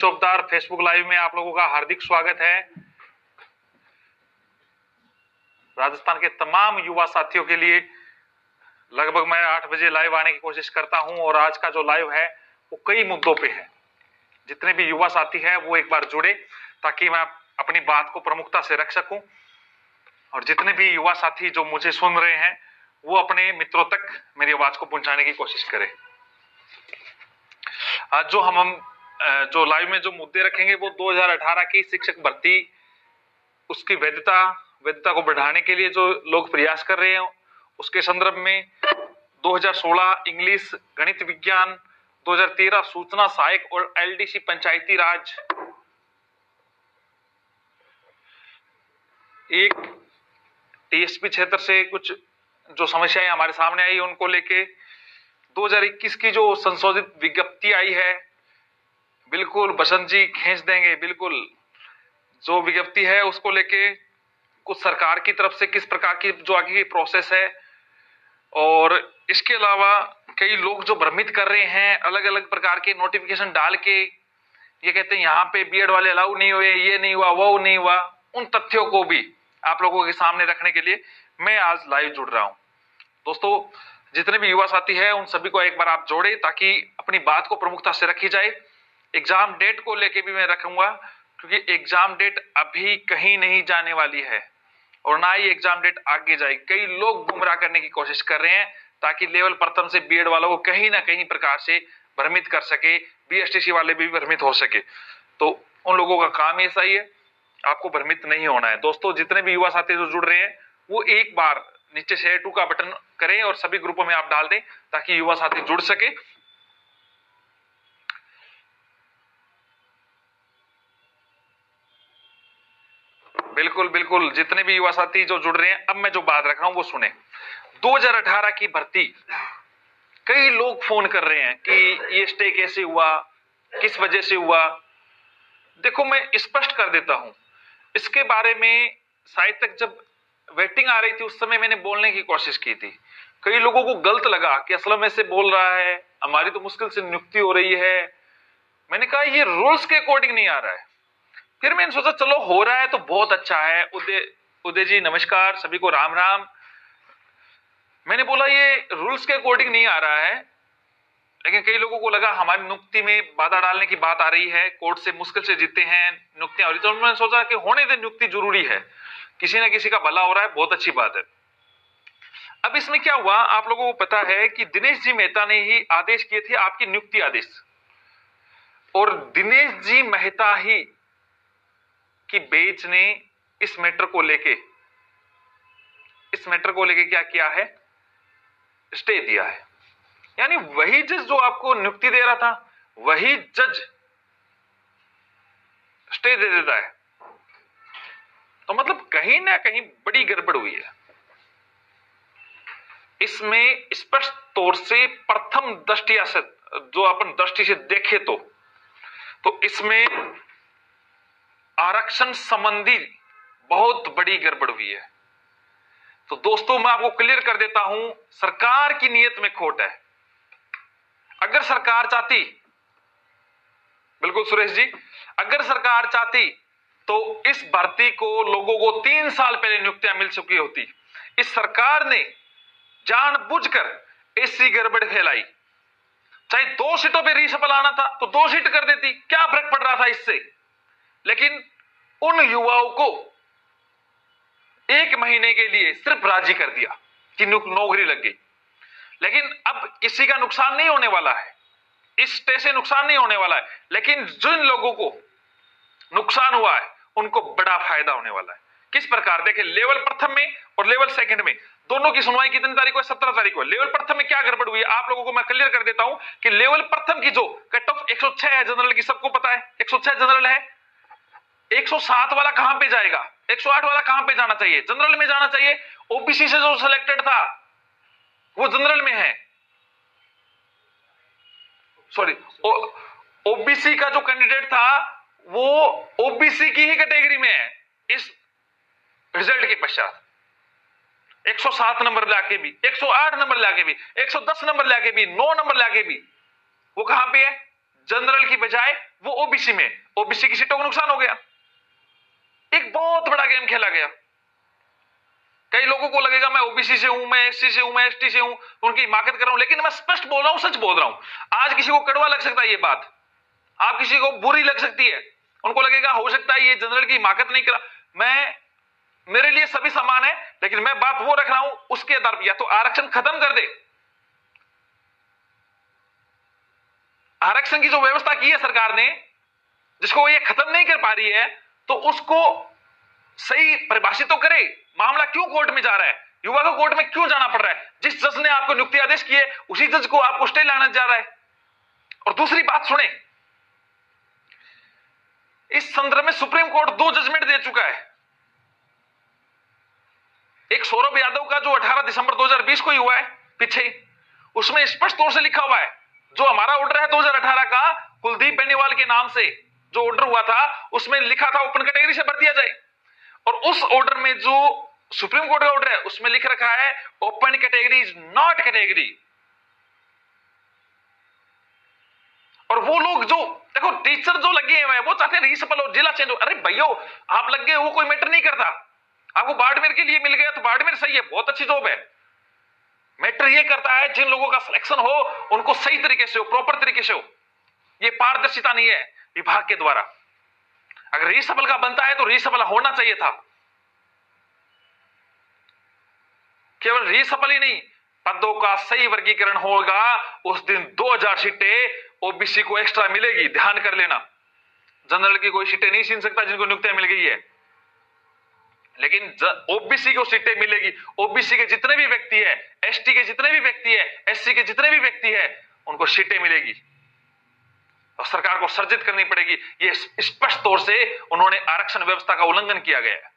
चौकदार Facebook live में आप लोगों का हार्दिक स्वागत है। राजस्थान के तमाम युवा साथियों के लिए लगभग मैं 8 बजे लाइव आने की कोशिश करता हूं और आज का जो लाइव है वो कई मुद्दों पे है। जितने भी युवा साथी हैं वो एक बार जुड़े ताकि मैं अपनी बात को प्रमुखता से रख सकूं और जितने भी युवा साथी जो मुझे सुन रहे हैं वो अपने मित्रों तक मेरी आवाज को पहुंचाने की कोशिश करें। आज जो लाइव में जो मुद्दे रखेंगे वो 2018 की शिक्षक भर्ती, उसकी वैधता को बढ़ाने के लिए जो लोग प्रयास कर रहे हैं उसके संदर्भ में, 2016 इंग्लिश गणित विज्ञान, 2013 सूचना सहायक और एलडीसी पंचायती राज, एक टीएसपी क्षेत्र से कुछ जो समस्याएं हमारे सामने आई उनको लेके, 2021 की जो संशोधित विज्ञप्ति आई है, बिल्कुल बसंत जी खींच देंगे। बिल्कुल जो विज्ञप्ति है उसको लेके कुछ सरकार की तरफ से किस प्रकार की जो आगे की प्रोसेस है, और इसके अलावा कई लोग जो भ्रमित कर रहे हैं अलग अलग प्रकार के नोटिफिकेशन डाल के, ये कहते हैं यहाँ पे बीएड वाले अलाउ नहीं हुए, ये नहीं हुआ, वो नहीं हुआ। उन तथ्यों को भी आप लोगों के सामने रखने के लिए मैं आज लाइव जुड़ रहा हूं। दोस्तों, जितने भी युवा साथी हैं उन सभी को एक बार आप जोड़े ताकि अपनी बात को प्रमुखता से रखी जाए। एग्जाम डेट को लेके भी मैं रखूंगा क्योंकि एग्जाम डेट अभी कहीं नहीं जाने वाली है और ना ही एग्जाम डेट आगे जाए। कई लोग गुमराह करने की कोशिश कर रहे हैं ताकि लेवल प्रथम से बीएड वालों को कहीं ना कहीं प्रकार से भ्रमित कर सके, बीएसटीसी वाले भी भ्रमित हो सके। तो उन लोगों का काम ऐसा ही है, आपको भ्रमित नहीं होना है। दोस्तों, जितने भी युवा साथी जो जुड़ रहे हैं वो एक बार नीचे शेयर टू का बटन करें और सभी ग्रुपों में आप डाल दें ताकि युवा साथी जुड़ सके। बिल्कुल बिल्कुल, जितने भी युवा साथी जो जुड़ रहे हैं, अब मैं जो बात रख रहा हूं वो सुने। 2018 की भर्ती, कई लोग फोन कर रहे हैं कि ये स्टे कैसे हुआ, किस वजह से हुआ। देखो, मैं स्पष्ट कर देता हूं, इसके बारे में शायद तक जब वेटिंग आ रही थी उस समय मैंने बोलने की कोशिश की थी। कई लोगों को गलत लगा कि असलम ऐसे बोल रहा है, हमारी तो मुश्किल से नियुक्ति हो रही है। मैंने कहा ये रूल्स के अकॉर्डिंग नहीं आ रहा है। फिर मैंने सोचा चलो हो रहा है तो बहुत अच्छा है। उदय जी नमस्कार, सभी को राम राम। मैंने बोला ये रूल्स के अकॉर्डिंग नहीं आ रहा है, लेकिन कई लोगों को लगा हमारी नियुक्ति में बाधा डालने की बात आ रही है, कोर्ट से मुश्किल से जीते हैं, नियुक्तियां हो रही। तो मैंने सोचा कि होने दे, नियुक्ति जरूरी है, किसी ना किसी का भला हो रहा है, बहुत अच्छी बात है। अब इसमें क्या हुआ, आप लोगों को पता है कि दिनेश जी मेहता ने ही आदेश किए थे, आपकी नियुक्ति आदेश, और दिनेश जी मेहता ही की बेंच ने इस मैटर को लेके क्या किया है, स्टे दिया है। यानी वही जज जो आपको नियुक्ति दे रहा था वही जज स्टे दे देता है, तो मतलब कहीं ना कहीं बड़ी गड़बड़ हुई है। इसमें स्पष्ट तौर से प्रथम दृष्टिया से जो अपन दृष्टि से देखे तो इसमें आरक्षण संबंधी बहुत बड़ी गड़बड़ हुई है। तो दोस्तों, मैं आपको क्लियर कर देता हूं, सरकार की नीयत में खोट है। अगर सरकार चाहती, बिल्कुल सुरेश जी, अगर सरकार चाहती तो इस भर्ती को लोगों को 3 साल पहले नियुक्तियां मिल चुकी होती। इस सरकार ने जानबूझकर ऐसी गड़बड़ फैलाई। चाहे 2 सीटों पे रीशफल आना था तो 2 सीट कर देती, क्या फर्क पड़ रहा था इससे। लेकिन उन युवाओं को 1 महीने के लिए सिर्फ राजी कर दिया कि नौकरी लग गई। लेकिन अब किसी का नुकसान नहीं होने वाला है, इस स्टे से नुकसान नहीं होने वाला है, लेकिन जिन लोगों को नुकसान हुआ है उनको बड़ा फायदा होने वाला है। किस प्रकार, देखें, लेवल प्रथम में और लेवल सेकंड में दोनों की सुनवाई कितनी तारीख को है, 17 तारीख को। लेवल प्रथम में क्या गड़बड़ हुई है आप लोगों को मैं क्लियर कर देता हूं कि लेवल प्रथम की जो कट ऑफ 106 है जनरल की, सबको पता है 106 जनरल है। 107 वाला कहां पे जाएगा, 108 वाला कहां पे जाना चाहिए, जनरल में जाना चाहिए। ओबीसी से जो सिलेक्टेड था वो जनरल में है, सॉरी, ओबीसी का जो कैंडिडेट था वो ओबीसी की ही कैटेगरी में है। इस रिजल्ट के पश्चात 107 नंबर लाके भी, 108 नंबर लाके भी, 110 नंबर लाके भी, 9 नंबर लाके भी वो कहां पे है, जनरल की बजाय वो ओबीसी में, ओबीसी की सीटों को नुकसान हो गया। एक बहुत बड़ा गेम खेला गया। कई लोगों को लगेगा मैं ओबीसी से हूं, मैं एससी से हूं, मैं एसटी से हूं, उनकी हिमाकत कर रहा हूं, लेकिन मैं स्पष्ट बोल रहा हूं, सच बोल रहा हूं। आज किसी को कड़वा लग सकता है ये बात, आप किसी को बुरी लग सकती है, उनको लगेगा हो सकता है ये जनरल की हिमाकत नहीं करा। मैं, मेरे लिए सभी समान है, लेकिन मैं बात वो रख रहा हूं उसके आधार पर, या तो आरक्षण खत्म कर दे। आरक्षण की जो व्यवस्था की है सरकार ने, जिसको ये खत्म नहीं कर पा रही है, तो उसको सही परिभाषित तो करे। मामला क्यों कोर्ट में जा रहा है, युवा को कोर्ट में क्यों जाना पड़ रहा है? जिस जज ने आपको नियुक्ति आदेश किए उसी जज को आपको स्टे लाना जा रहा है। और दूसरी बात सुने, इस संदर्भ में सुप्रीम कोर्ट 2 जजमेंट दे चुका है। एक सौरभ यादव का जो 18 दिसंबर 2020 को ही हुआ है पीछे, उसमें स्पष्ट तौर से लिखा हुआ है, जो हमारा ऑर्डर है 2018 का कुलदीप बेनीवाल के नाम से जो ऑर्डर हुआ था, उसमें लिखा था ओपन कैटेगरी से भर दिया जाए। और उस ऑर्डर में जो सुप्रीम कोर्ट का ऑर्डर है उसमें लिख रखा है open category is not category. और वो लोग जो देखो, टीचर जो लगे हुए हैं वो चाहते हैं रीसफल और जिला चेंज हो। अरे भैया, आप लग गए वो कोई मैटर नहीं करता। आपको बाड़मेर के लिए मिल गया तो बाड़मेर सही है, बहुत अच्छी जॉब है। मैटर ये करता है जिन लोगों का सिलेक्शन हो उनको सही तरीके से हो, प्रॉपर तरीके से हो। ये पारदर्शिता नहीं है विभाग के द्वारा। अगर रीसफल का बनता है तो रीसफल होना चाहिए था। केवल रीसफल ही नहीं, पदों का सही वर्गीकरण होगा, उस दिन 2000 सीटें ओबीसी को एक्स्ट्रा मिलेगी। ध्यान कर लेना, जनरल की कोई सीटें नहीं छीन सकता जिनको नियुक्तियां मिल गई है, लेकिन ओबीसी को सीटें मिलेगी। ओबीसी के जितने भी व्यक्ति है, एसटी के जितने भी व्यक्ति है, एससी के जितने भी व्यक्ति है, उनको सीटें मिलेगी और सरकार को सर्जित करनी पड़ेगी। ये स्पष्ट तौर से उन्होंने आरक्षण व्यवस्था का उल्लंघन किया गया है।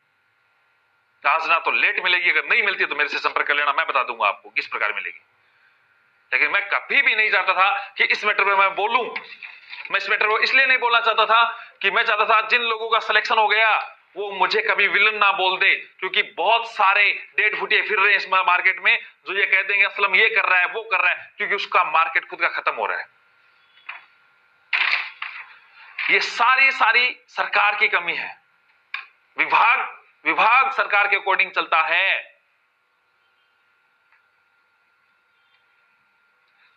आज ना तो लेट मिलेगी, अगर नहीं मिलती तो मेरे से संपर्क कर लेना, मैं बता दूंगा आपको किस प्रकार मिलेगी। लेकिन मैं कभी भी नहीं चाहता था कि इस मैटर पे मैं बोलूं। मैं इस मैटर को इसलिए नहीं बोलना चाहता था कि मैं चाहता था जिन लोगों का सिलेक्शन हो गया वो मुझे कभी विलन ना बोल दे, क्योंकि बहुत सारे डेढ़ फुटिए फिर रहे हैं इस मार्केट में जो ये कह देंगे असलम ये कर रहा है वो कर रहा है, क्योंकि उसका मार्केट खुद का खत्म हो रहा है। ये सारी सरकार की कमी है। विभाग सरकार के अकॉर्डिंग चलता है।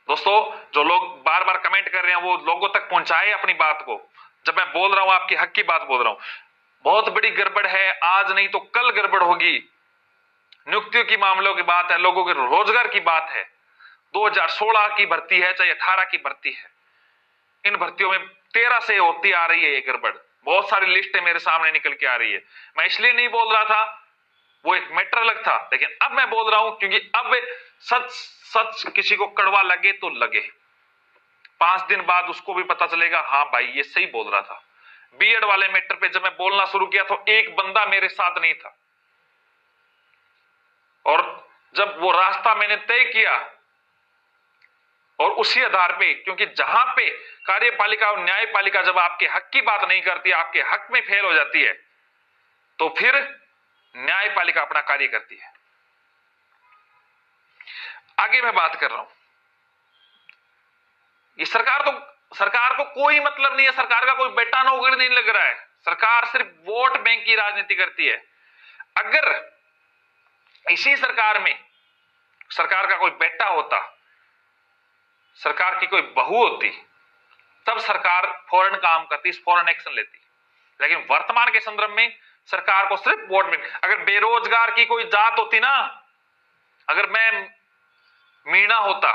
दोस्तों, जो लोग बार बार कमेंट कर रहे हैं वो लोगों तक पहुंचाए अपनी बात को। जब मैं बोल रहा हूं आपके हक की बात बोल रहा हूं। बहुत बड़ी गड़बड़ है, आज नहीं तो कल गड़बड़ होगी। नियुक्तियों की मामलों की बात है, लोगों के रोजगार की बात है। 2016 की भर्ती है चाहे 18 की भर्ती है, इन भर्तियों में 13 से होती आ रही है ये गड़बड़। बहुत सारी लिस्टें मेरे सामने निकल के आ रही है। मैं इसलिए नहीं बोल रहा था, वो एक मैटर अलग था, लेकिन अब मैं बोल रहा हूं क्योंकि अब सच किसी को कड़वा लगे तो लगे। 5 दिन बाद उसको भी पता चलेगा हाँ भाई ये सही बोल रहा था। बीएड वाले मैटर पे जब मैं बोलना शुरू किया तो एक बंदा मेरे साथ नहीं था, और जब वो रास्ता मैंने तय किया और उसी आधार पे, क्योंकि जहां पे कार्यपालिका और न्यायपालिका जब आपके हक की बात नहीं करती, आपके हक में फेल हो जाती है, तो फिर न्यायपालिका अपना कार्य करती है। आगे मैं बात कर रहा हूं, ये सरकार को कोई मतलब नहीं है, सरकार का कोई बेटा नौकरी नहीं लग रहा है। सरकार सिर्फ वोट बैंक की राजनीति करती है। अगर इसी सरकार में सरकार का कोई बेटा होता, सरकार की कोई बहू होती, तब सरकार फौरन काम करती, फौरन एक्शन लेती। लेकिन वर्तमान के संदर्भ में सरकार को सिर्फ वोट बैंक। अगर बेरोजगार की कोई जात होती ना, अगर मैं मीणा होता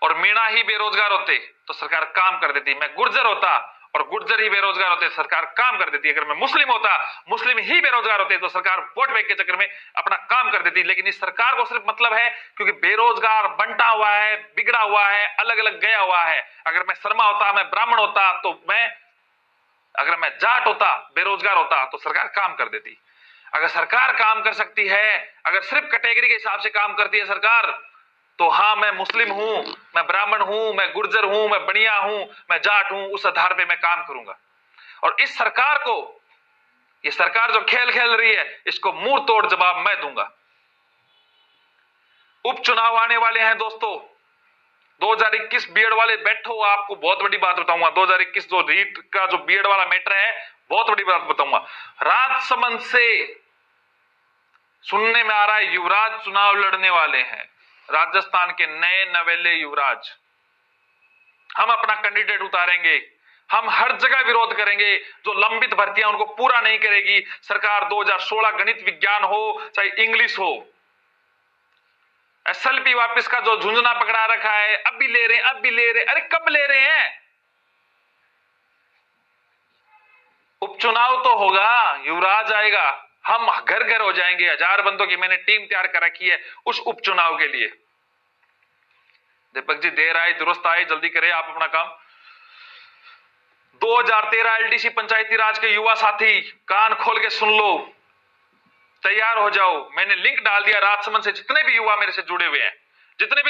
और मीणा ही बेरोजगार होते तो सरकार काम कर देती। मैं गुर्जर होता और गुर्जर ही बेरोजगार होते, सरकार काम कर देती। अगर मैं मुस्लिम होता, मुस्लिम ही बेरोजगार होते तो सरकार वोट बैंक के चक्कर में अपना काम कर देती। लेकिन इस सरकार को सिर्फ मतलब है क्योंकि बेरोजगार बंटा हुआ है, बिगड़ा हुआ है, अलग अलग गया हुआ है। अगर मैं शर्मा होता, मैं ब्राह्मण होता, तो अगर मैं जाट होता, बेरोजगार होता, तो सरकार काम कर देती। अगर सरकार काम कर सकती है, अगर सिर्फ कैटेगरी के हिसाब से काम करती है सरकार, तो हाँ मैं मुस्लिम हूं, मैं ब्राह्मण हूं, मैं गुर्जर हूं, मैं बनिया हूं, मैं जाट हूं, उस आधार पे मैं काम करूंगा। और इस सरकार को, ये सरकार जो खेल खेल रही है, इसको मुंह तोड़ जवाब मैं दूंगा। उपचुनाव आने वाले हैं दोस्तों, 2021 बीएड वाले बैठो, आपको बहुत बड़ी बात बताऊंगा। 2021 जो रीट का जो बीएड वाला मैटर है, बहुत बड़ी बात बताऊंगा। राजसमंद से सुनने में आ रहा है युवराज चुनाव लड़ने वाले हैं, राजस्थान के नए नवेले युवराज। हम अपना कैंडिडेट उतारेंगे, हम हर जगह विरोध करेंगे। जो लंबित भर्तियां उनको पूरा नहीं करेगी सरकार, 2016 गणित विज्ञान हो चाहे इंग्लिश हो, एसएलपी वापस का जो झुंझुना पकड़ा रखा है, अब भी ले रहे हैं, अब भी ले रहे हैं। अरे कब ले रहे हैं? उपचुनाव तो होगा, युवराज आएगा, हम घर घर हो जाएंगे। 1000 बंदों की मैंने टीम तैयार कर रखी है उस उपचुनाव के लिए। दीपक जी देर आए दुरुस्त आए, जल्दी करें आप अपना काम। 2013 एलडीसी पंचायती राज के युवा साथी कान खोल के सुन लो, तैयार हो जाओ। मैंने लिंक डाल दिया, राजसमंद से जितने भी युवा मेरे से जुड़े हुए हैं, जितने भी